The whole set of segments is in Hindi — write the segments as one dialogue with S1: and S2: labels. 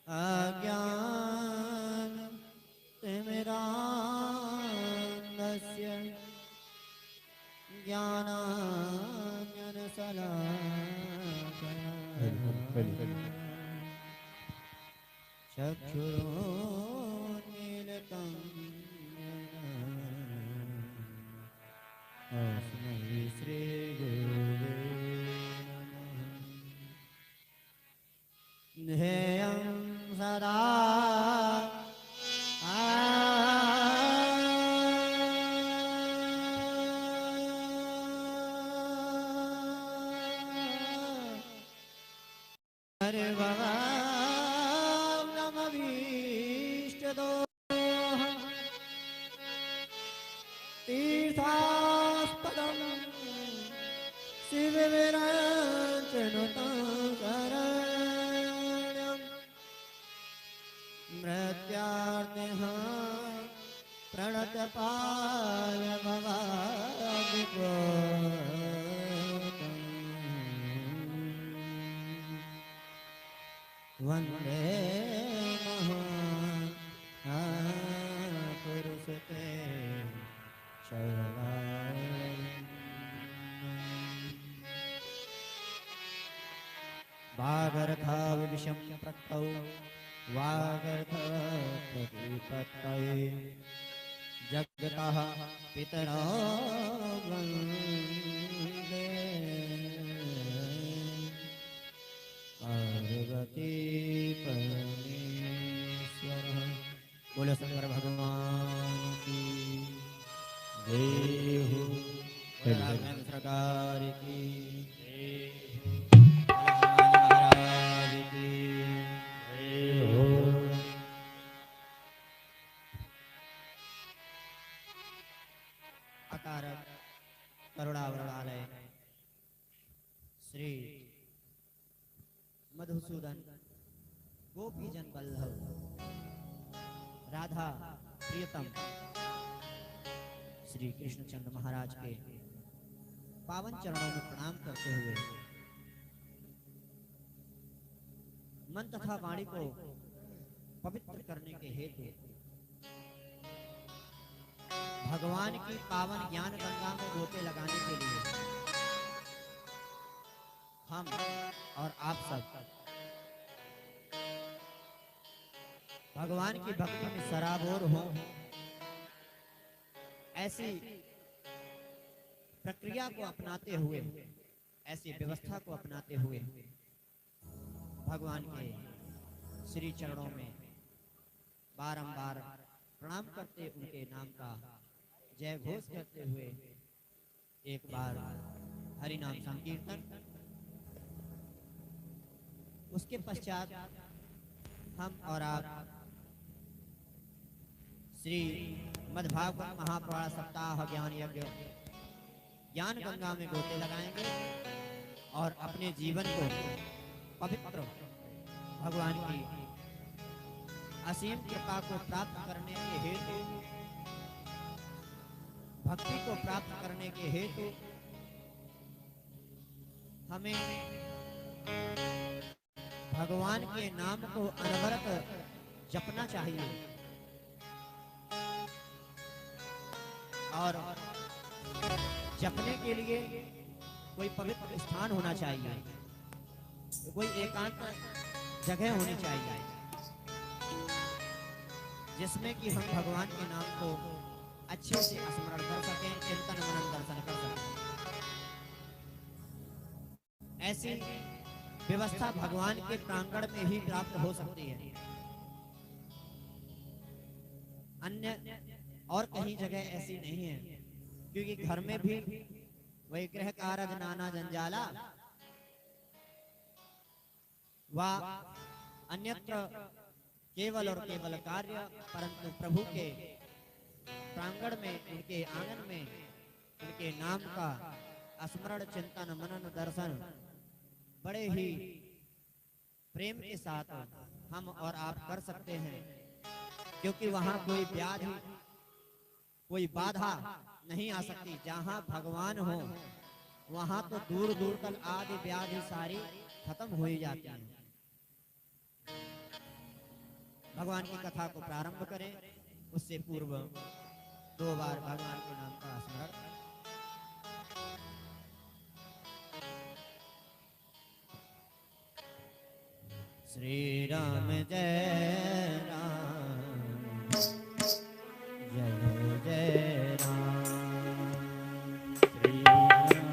S1: अज्ञान तिमिरान्धस्य ज्ञानाञ्जनशलाकया चक्षुरुन्मीलितं येन तस्मै श्रीगुरुवे नमः। ध्येयं सदा तीर्थास्पदं शिवविरञ्चनुतं शरण्यं मृत्यार्तिः प्रणतपाल भवादिकोटं वन्दे महापुरुषते वागर्थाविषं प्रक्तौ वागर्थप्रतिपत्तये जगतः पितरो वन्दे पार्वती परमेश्वरः। बोलो शंकर भगवान की जय हो। सरकार की महाराज की जय हो। अकारक करुणावरणालय श्री मधुसूदन गोपीजन वल्लभ राधा प्रियतम श्री कृष्णचंद्र महाराज के पावन चरणों में प्रणाम करते हुए मन तथा वाणी को पवित्र करने के हेतु भगवान की पावन ज्ञान गंगा में गोते लगाने के लिए हम और आप सब भगवान की भक्ति में सराबोर हों, ऐसी प्रक्रिया को अपनाते हुए, ऐसी व्यवस्था को अपनाते हुए भगवान के श्री चरणों में बारंबार प्रणाम करते, उनके नाम का जय घोष करते हुए एक बार हरि नाम संकीर्तन, उसके पश्चात हम और आप श्री मद्भागवत महापुराण सप्ताह ज्ञान यज्ञ ज्ञान गंगा में गोते लगाएंगे और अपने जीवन को पवित्र भगवान की असीम कृपा को प्राप्त करने के हेतु, भक्ति को प्राप्त करने के हेतु हमें भगवान के नाम को अनवरत जपना चाहिए और जपने के लिए कोई पवित्र स्थान होना चाहिए, कोई एकांत जगह होनी चाहिए जिसमें कि हम भगवान के नाम को अच्छे से स्मरण कर सकें, चिंतन मनन दर्शन कर सकें। ऐसी व्यवस्था भगवान के प्रांगण में ही प्राप्त हो सकती है, अन्य और कहीं जगह ऐसी नहीं है, क्योंकि घर में भी वही गृह कारज नाना जंजाला व अन्यत्र केवल और केवल कार्य, परंतु प्रभु के प्रांगण में, उनके आंगन में उनके नाम का स्मरण चिंतन मनन दर्शन बड़े ही प्रेम के साथ हम और आप कर सकते हैं, क्योंकि वहां कोई व्याधि, कोई बाधा नहीं आ सकती। जहाँ भगवान हो वहाँ तो दूर दूर तक आदि व्याधि सारी खत्म हो ही जाती है। भगवान की कथा को प्रारंभ करें उससे पूर्व 2 बार भगवान के नाम का स्मरण। श्री राम जय राम, जय जय राम। श्री राम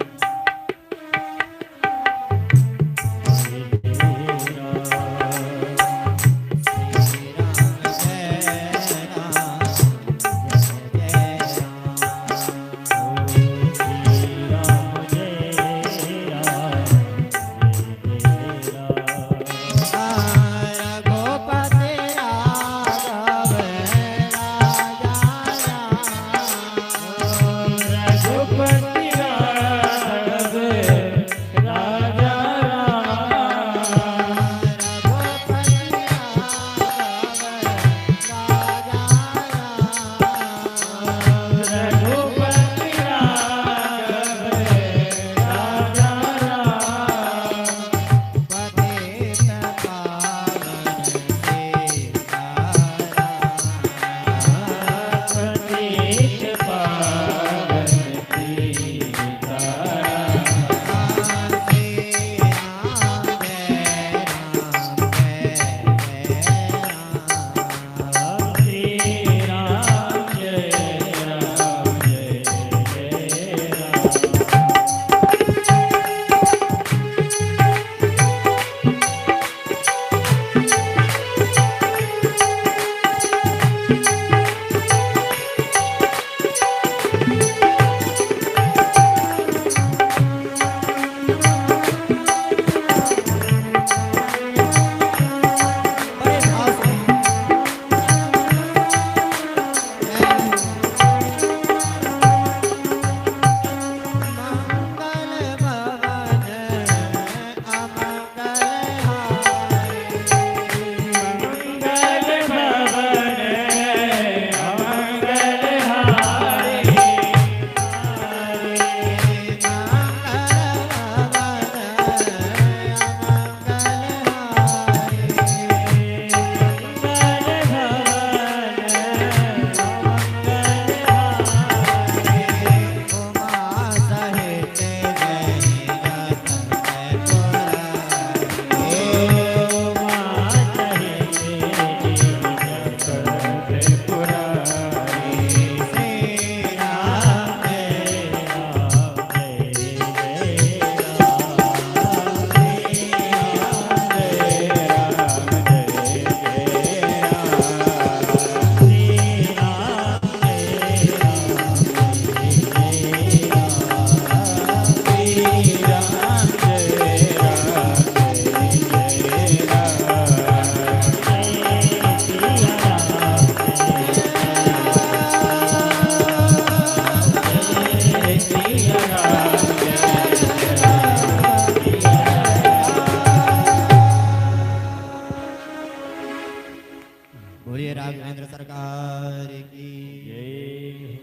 S1: बोलिए राघवेंद्र सरकार की जय।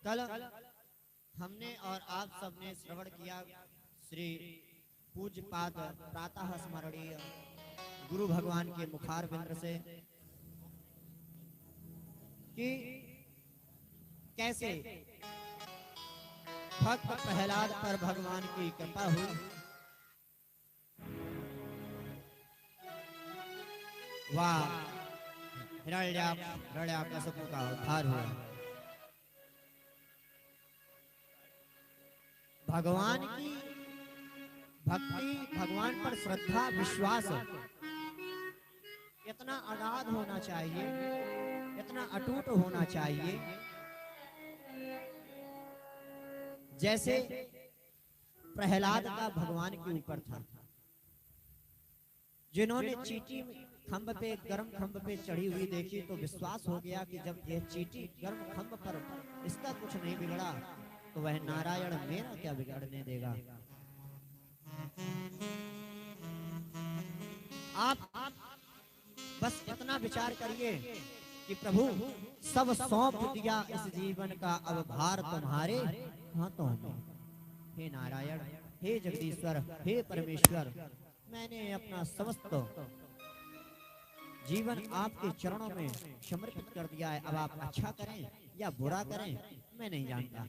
S1: कल हमने और आप सबने श्रवण किया श्री पूज्य पाद प्रातः स्मरणीय गुरु भगवान के मुखार बिंद्र से कि कैसे भक्त प्रहलाद पर भगवान की कृपा हुई। वाह, हिरण्याकशिपु का उद्धार हुआ। भगवान की भक्ति, भगवान पर श्रद्धा विश्वास इतना अगाध होना चाहिए, इतना अटूट होना चाहिए जैसे प्रहलाद का भगवान के ऊपर था। जिन्होंने चींटी खंभ पे, गर्म खंभ पे चढ़ी हुई देखी तो विश्वास हो गया कि जब यह चींटी गर्म खंभ पर इसका कुछ नहीं बिगड़ा तो वह नारायण मेरा क्या बिगाड़ने देगा। आप बस इतना विचार करिए कि प्रभु सब सौंप दिया इस जीवन का, अब भार तुम्हारे हाथों में। हे नारायण, हे जगदीश्वर, हे परमेश्वर, मैंने अपना समस्त जीवन आपके चरणों में समर्पित कर दिया है। अब आप अच्छा करें या बुरा करें मैं नहीं जानता।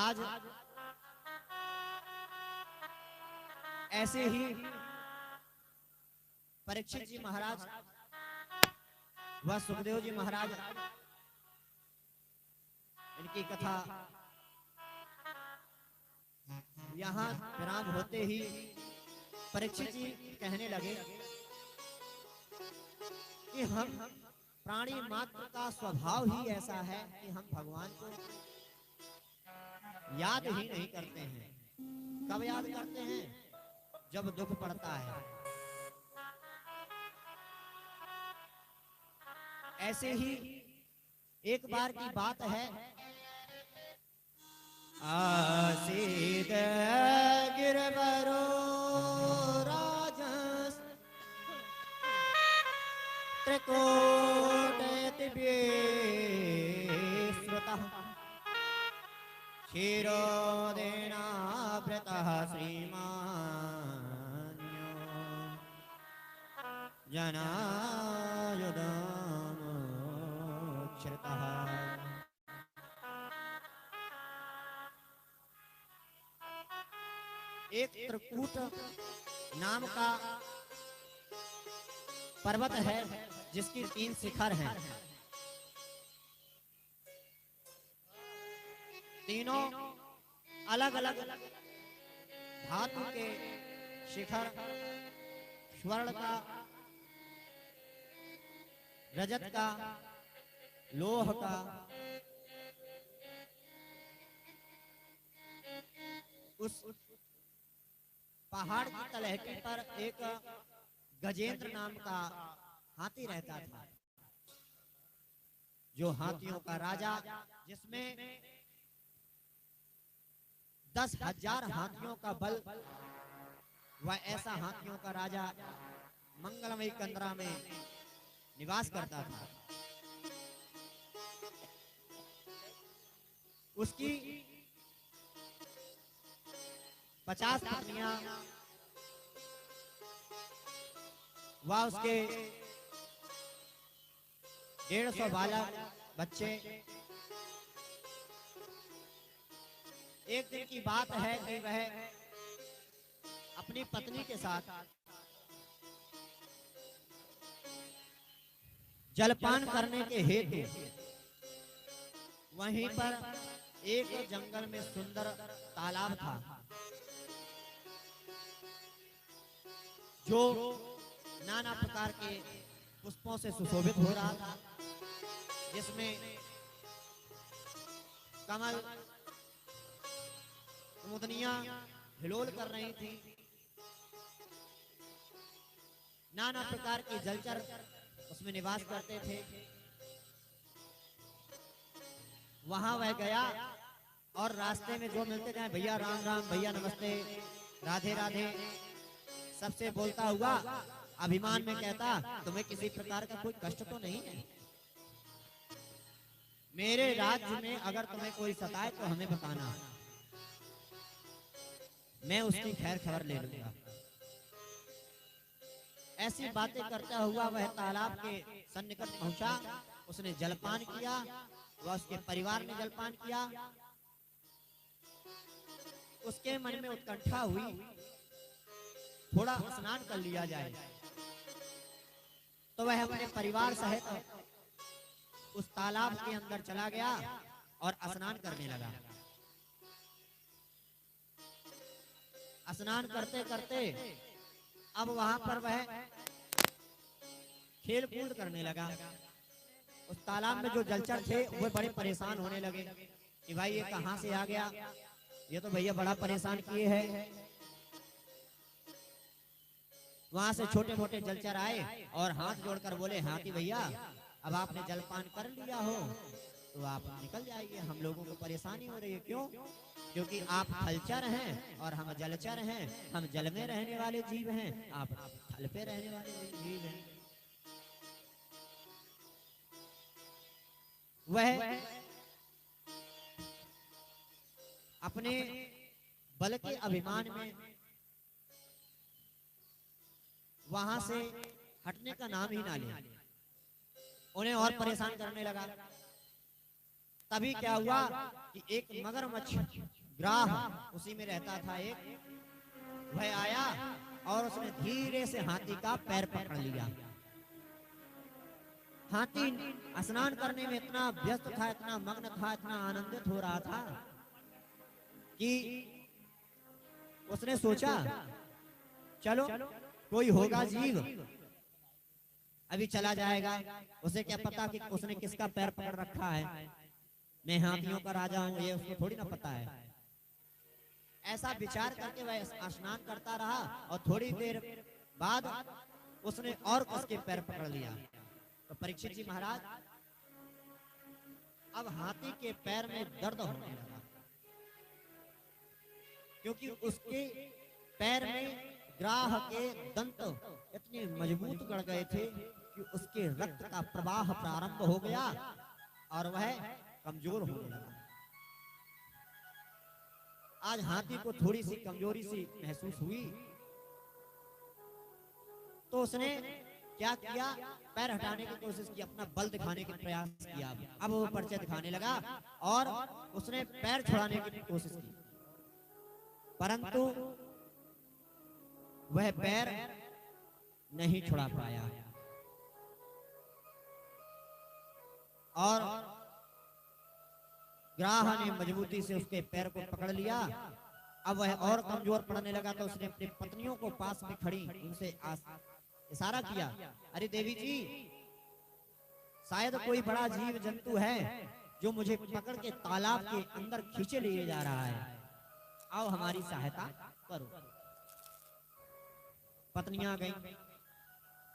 S1: आज ऐसे ही परीक्षित जी महाराज व सुखदेव जी महाराज, इनकी कथा यहाँ विराम होते ही परीक्षित जी कहने लगे कि हम प्राणी मात्र का स्वभाव ही ऐसा है कि हम भगवान को याद ही नहीं करते हैं। कब याद करते हैं? जब दुख पड़ता है। ऐसे ही एक बार की बात है, आसीद गिरवरो राजस त्रिकोट श्रुतः क्षीरोदेनावृतः श्रीमान्यो जनायुधमुच्छ्रितः। एक त्रिकूट नाम का पर्वत है जिसकी 3 शिखर हैं। तीनों अलग अलग धातु के शिखर, स्वर्ण का, रजत का, लोह का, उस पहाड़ की तलहटी पर एक गजेंद्र नाम का हाथी रहता था, जो हाथियों का राजा, जिसमें 10,000 हाथियों का बल, वह ऐसा हाथियों का राजा मंगलमयी कंदरा में निवास करता था। उसकी 50 पत्नियां व उसके 150 बालक बच्चे। एक दिन की बात है कि वह अपनी पत्नी के साथ जलपान करने के हेतु वहीं पर एक जंगल में सुंदर तालाब था, जो नाना प्रकार के पुष्पों से सुशोभित हो रहा था, जिसमें कमल, कुमुदनियां हिलोल कर रही थी। नाना प्रकार के जलचर उसमें निवास करते थे। वहां वह गया और रास्ते में जो मिलते जाए, भैया राम राम, भैया नमस्ते, राधे राधे, सबसे बोलता हुआ अभिमान में कहता, तुम्हें किसी प्रकार का कोई कष्ट तो नहीं है? मेरे राज्य में अगर तुम्हें कोई सताए तो हमें बताना, मैं उसकी खैर खबर ले लूंगा। ऐसी बातें करता हुआ वह तालाब के सन्निकट पहुंचा। उसने जलपान किया, वह उसके परिवार ने जलपान किया। उसके मन में उत्कंठा हुई, थोड़ा स्नान कर लिया जाए। तो वह अपने परिवार सहित उस तालाब के अंदर चला गया और स्नान करने लगा। स्नान करते करते अब वहां पर वह खेल कूद करने लगा। उस तालाब में जो जलचर थे वो बड़े परेशान होने लगे कि भाई ये कहां से आ गया, ये तो भैया बड़ा परेशान किए है। वहां से छोटे मोटे जलचर आए और हाथ जोड़कर बोले, हाथी भैया अब आपने जलपान कर लिया हो तो आप निकल जाइए, हम लोगों को परेशानी हो रही है। क्यों? क्योंकि आप थलचर हैं और हम जलचर हैं। हम जल में रहने वाले जीव हैं, आप थल पे रहने वाले जीव हैं। वह अपने बल के अभिमान में वहां से हटने का नाम ही ना ले, उन्हें और परेशान करने लगा। तभी क्या हुआ कि एक मगरमच्छ ग्राह उसी में रहता था एक, वह आया और उसने धीरे से हाथी का पैर पकड़ लिया। हाथी स्नान करने में इतना व्यस्त था, इतना मग्न था, इतना आनंदित हो रहा था कि उसने सोचा चलो कोई होगा जीव अभी चला जाएगा, उसे क्या पता कि उसने किसका पैर पकड़ रखा है, मैं हाथियों का राजा हूं, ये उसको थोड़ी ना पता है। ऐसा विचार करके वह स्नान करता रहा और थोड़ी देर बाद उसने और उसके पैर पकड़ लिया। तो परीक्षित जी महाराज, अब हाथी के पैर में दर्द होने लगा, क्योंकि उसके पैर में ग्राह के दंत इतने मजबूत गड़ गए थे कि उसके रक्त का प्रवाह प्रारंभ हो गया और वह कमजोर होने लगा। आज हाथी को थोड़ी सी कमजोरी सी महसूस हुई तो उसने क्या किया, पैर हटाने की कोशिश की, अपना बल दिखाने की प्रयास किया। अब वो परिचय दिखाने लगा और उसने पैर छुड़ाने की कोशिश की, परंतु वह पैर नहीं छुड़ा पाया और ग्राह ने मजबूती से उसके पैर को पकड़ लिया। अब वह और कमजोर पड़ने लगा तो उसने अपनी पत्नियों को पास में खड़ी उनसे इशारा किया, अरे देवी जी, शायद कोई बड़ा जीव जंतु है जो मुझे पकड़ के तालाब के अंदर खींचे लिए जा रहा है, आओ हमारी सहायता करो। पत्नियां गईं,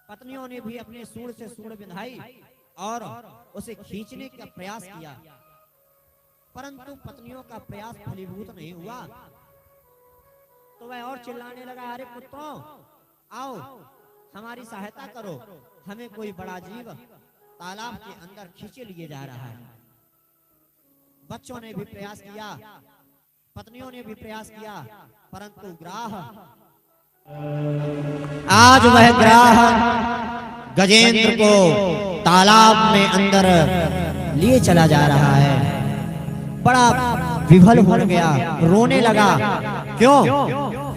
S1: पत्नियों ने भी अपने सूंड से सूंड बिंधाई और उसे खींचने का प्रयास किया, परंतु पत्नियों का प्रयास फलीभूत नहीं हुआ। तो वह और चिल्लाने लगा, अरे पुत्रों आओ हमारी सहायता करो, हमें कोई बड़ा जीव तालाब के अंदर खींचे लिए जा रहा है। बच्चों ने भी प्रयास किया, पत्नियों ने भी प्रयास किया, परंतु ग्राह, आज वह ग्राह गजेंद्र को तालाब में अंदर लिए चला जा रहा है। बड़ा विफल हो गया, रोने लगा। क्यों?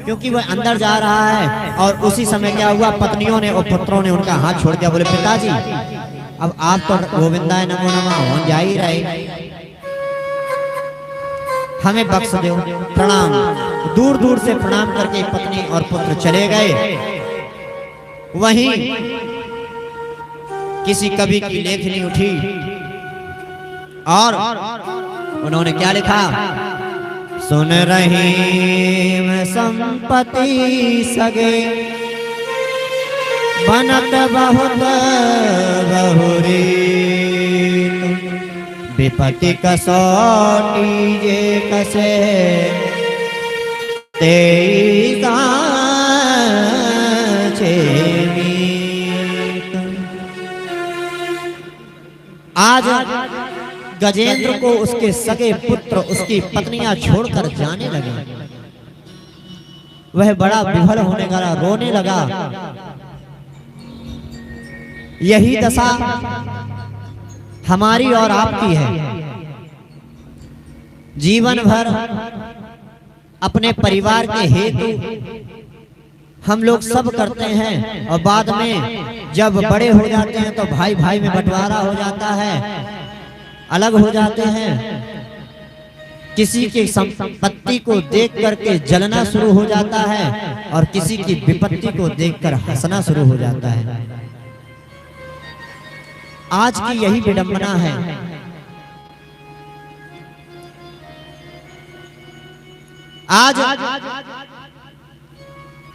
S1: क्योंकि वह अंदर जा रहा है। और उसी समय क्या हुआ, पत्नियों ने और पुत्रों ने उनका हाथ छोड़ दिया, बोले पिताजी अब आप तो गोविंदाय नमो नमः हो जा ही रहे, हमें बख्श दो, प्रणाम। दूर दूर से प्रणाम करके पत्नी और पुत्र चले गए। वहीं किसी कवि की लेखनी उठी और उन्होंने क्या लिखा, सुन रहीम संपत्ति सगे बनत बहुत बहुरी, विपत्ति कसौटी जे कसे तेई साँचे मीत। आज गजेंद्र को उसके सगे पुत्र, उसकी पत्नियां छोड़कर जाने लगे। वह बड़ा विफल होने लगा, रोने लगा। यही दशा हमारी और आपकी है। जीवन भर अपने परिवार के हेतु हम लोग सब करते हैं और बाद में जब बड़े हो जाते हैं तो भाई भाई में बंटवारा हो जाता है, अलग हो जाते हैं। किसी की संपत्ति को देख करके जलना शुरू हो जाता है और किसी की विपत्ति को देखकर हंसना शुरू हो जाता है। आज की यही विडंबना है। आज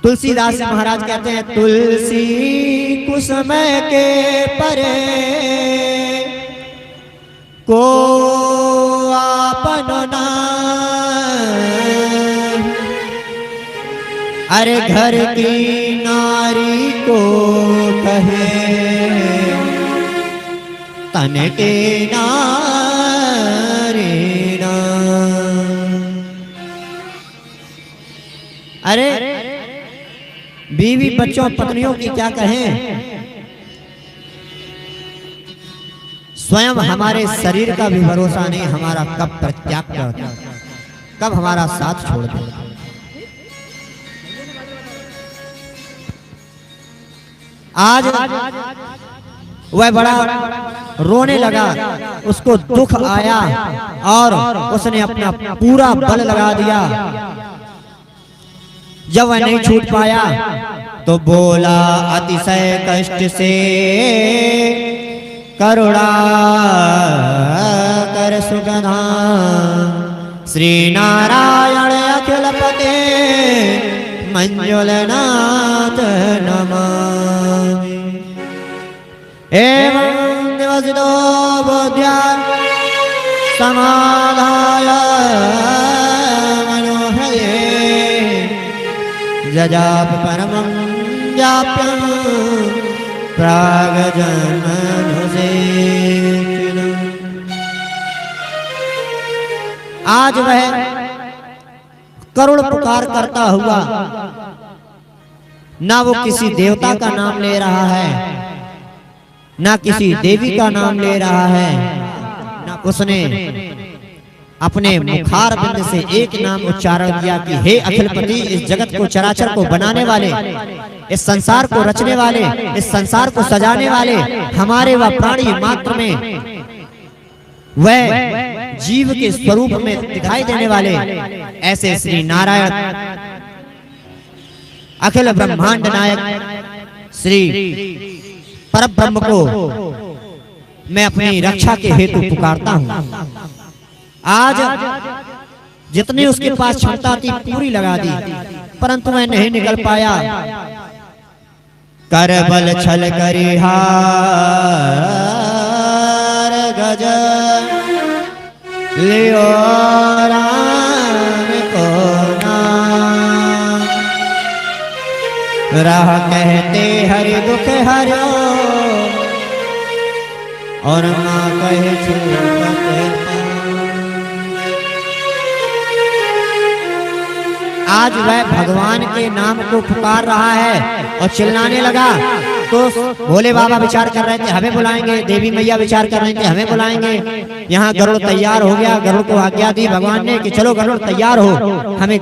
S1: तुलसीदास महाराज कहते हैं, तुलसी कुसुमय के परे को आपन नाम अरे घर की नारी को कहे तन के नारी ना। अरे बीवी बच्चों पत्नियों की क्या कहें, स्वयं हमारे शरीर का भी भरोसा नहीं, हमारा कब परित्याग कर कब हमारा साथ छोड़ दे। आज वह बड़ा रोने लगा, उसको दुख आया और उसने अपना पूरा बल लगा दिया। जब वह नहीं छूट पाया तो बोला अतिशय कष्ट से करुणा कर सुगना श्री नारायण अखिलपते मंजुलनाथ नमामि। एवं दिवसितो बोध्या समाधाय मनोहरे जजाप परमं जाप्यं प्रागजन्मनुसेचनम्। आज वह करुण पुकार करता हुआ ना वो किसी देवता का नाम ले रहा है, ना किसी देवी का नाम ले रहा है, ना उसने अपने मुखार बिंद से एक नाम उच्चारण किया कि हे अखिलपति, इस जगत को चराचर को बनाने वाले, इस संसार को रचने वाले, इस संसार को सजाने वाले, हमारे व प्राणी मात्र में वह जीव के स्वरूप में दिखाई देने वाले ऐसे श्री नारायण अखिल ब्रह्मांड नायक श्री परब्रह्म को मैं अपनी रक्षा के हेतु पुकारता हूं। आज जितनी उसके पास क्षमता थी पूरी लगा दी, परंतु मैं नहीं निकल पाया। कर बल छल करिहार गज लियो राम को नाम, राह कहते हरि दुख हरो और माँ कहे छूट। आज वह भगवान के नाम को पुकार रहा है और चिल्लाने लगा तो भोले बाबा विचार कर रहे थे हमें बुलाएंगे, देवी मैया विचार कर रहे थे हमें बुलाएंगे। यहाँ गरुड़ तैयार हो गया, गरुड़ को आज्ञा दी भगवान ने कि चलो गरुड़ तैयार हो, हमें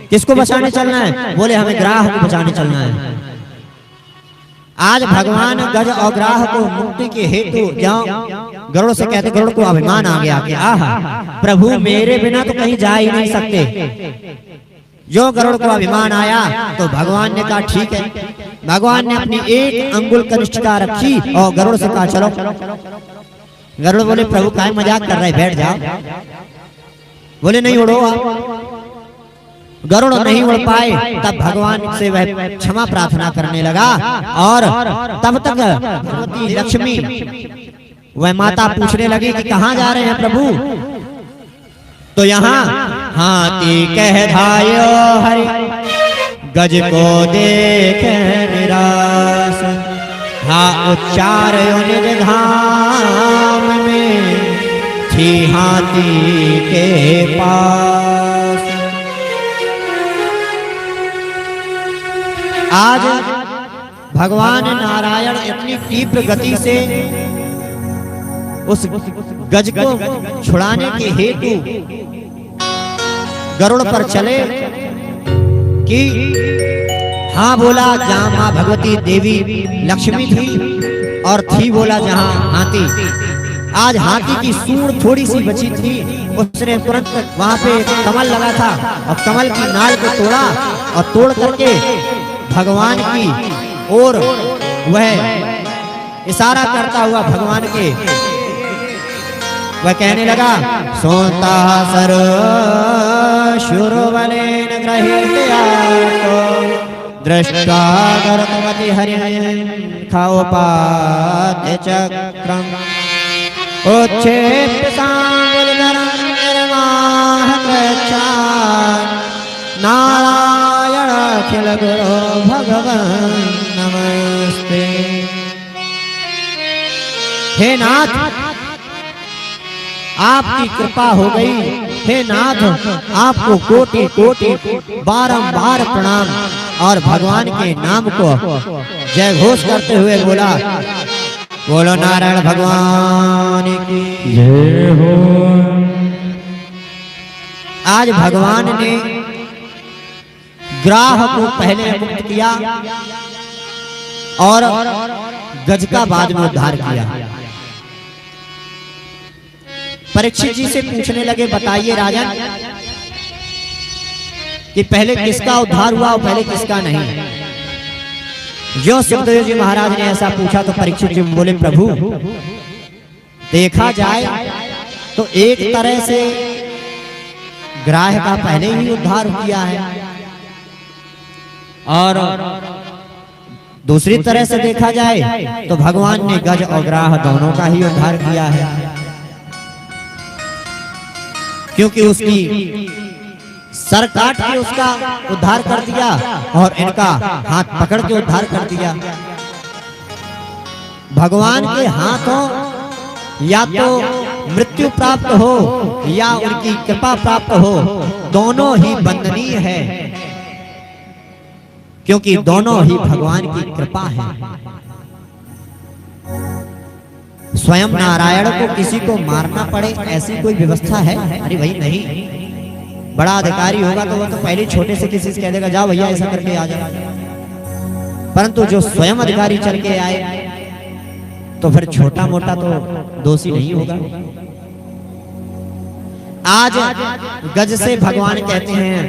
S1: किसको बचाने चलना है? बोले हमें ग्राह को बचाने चलना है। आज भगवान गज और ग्राह को मुक्ति के हेतु जाओ, गरुड़ से कहते, गरुड़ को अभिमान आ गया कि आहा प्रभु मेरे बिना तो कहीं जा ही नहीं सकते। जो गरुड़ को अभिमान आया तो भगवान ने कहा ठीक है। भगवान ने अपनी एक अंगुल कनिष्ठिका रखी और गरुड़ से कहा चलो। गरुड़ बोले प्रभु काहे मजाक कर रहे, बैठ जाओ। बोले नहीं उड़ो आप। गरुड़ नहीं उड़ पाए, तब भगवान से वह क्षमा प्रार्थना करने लगा और तब तक भगवती लक्ष्मी वह माता पूछने लगी कि कहाँ जा रहे हैं प्रभु? तो यहाँ हाथी कह धायो हरि गज को देख निराश, हा उच्चार निज धाम में थी हाथी के पास। आज भगवान नारायण इतनी तीव्र गति से उस गज को छुड़ाने के हेतु गरुड़ पर चले कि हाँ बोला जहां मां भगवती देवी लक्ष्मी थी और थी बोला जहां हाथी। आज हाथी की सूंड थोड़ी सी बची थी, उसने तुरंत वहां पे कमल लगा था और कमल की नाल को तोड़ा और तोड़ करके भगवान की ओर वह इशारा करता हुआ भगवान के वह कहने लगा सोता सर शुरुवलेन ग्रहीत्या दृष्टा गर्भवती हरिहर खाओपाद्य चक्रम उच्छेप्य सांगुलधरं निर्माह कृच्छा नारायण अखिल गुरु भगवान नमस्ते। हे नाथ आपकी कृपा हो गई, हे नाथ आपको कोटि कोटि बारंबार प्रणाम। और भगवान के नाम को जय घोष करते हुए बोला, बोलो नारायण भगवान की जय हो। आज भगवान ने ग्राह को पहले मुक्त किया और गज का बाद में उद्धार किया। परीक्षित जी से पूछने लगे, बताइए राजन कि पहले किसका उद्धार हुआ और पहले किसका नहीं। जो सुखदेव जी महाराज ने ऐसा पूछा तो परीक्षित जी बोले, प्रभु देखा जाए तो एक तरह से ग्राह का पहले ही उद्धार किया है और दूसरी तरह से देखा जाए तो भगवान ने गज और ग्राह दोनों का ही उद्धार किया है, क्योंकि उसकी सर काट के उसका उद्धार कर दिया और इनका हाथ पकड़ के उद्धार कर दिया। भगवान के हाथों या तो मृत्यु प्राप्त हो या उनकी कृपा प्राप्त हो, दोनों ही वंदनीय है, क्योंकि दोनों ही भगवान की कृपा है। स्वयं नारायण को किसी को मारना पड़े ऐसी कोई व्यवस्था है? अरे भाई नहीं। बड़ा अधिकारी होगा तो वो तो पहले छोटे से किसी से कह देगा, जाओ भैया ऐसा करके आ जाओ। परंतु जो स्वयं अधिकारी चल के आए तो फिर छोटा मोटा तो दोषी नहीं होगा। आज गज से भगवान कहते हैं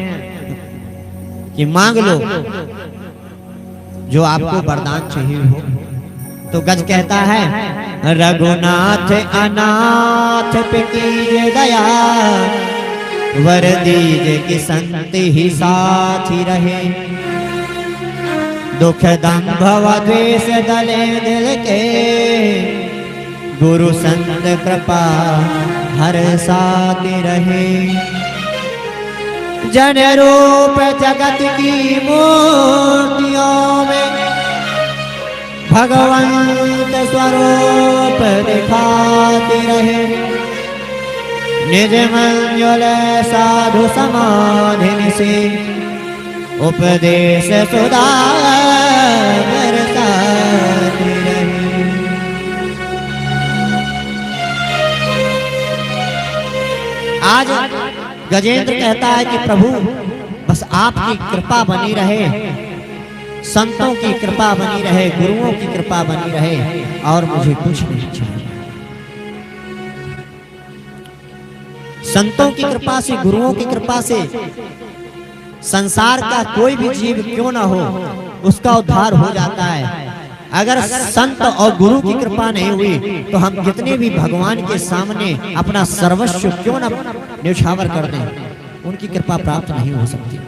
S1: कि मांग लो जो आपको वरदान चाहिए हो। तो गज कहता है, रघुनाथ अनाथ पे कीजिए दया, वर दीजिए कि संत ही साथी रहे। दुख दंभ द्वेष दले दिल के, गुरु संत कृपा हर साथी रहे। जन रूप जगत की मूर्तियों में भगवंत स्वरूप दिखाते रहे। निज मंजुल साधु समाधि से उपदेश सुधा बरसाते रहे। आज गजेंद्र कहता है कि प्रभु बस आपकी कृपा बनी रहे, संतों की कृपा बनी रहे, गुरुओं की कृपा बनी रहे और मुझे कुछ नहीं चाहिए। संतों की कृपा से, गुरुओं की कृपा से संसार का कोई भी जीव क्यों ना हो उसका उद्धार हो जाता है। अगर संत और गुरु की कृपा नहीं हुई तो हम कितने भी भगवान के सामने अपना सर्वस्व क्यों ना न्यौछावर कर दें, उनकी कृपा प्राप्त नहीं हो सकती।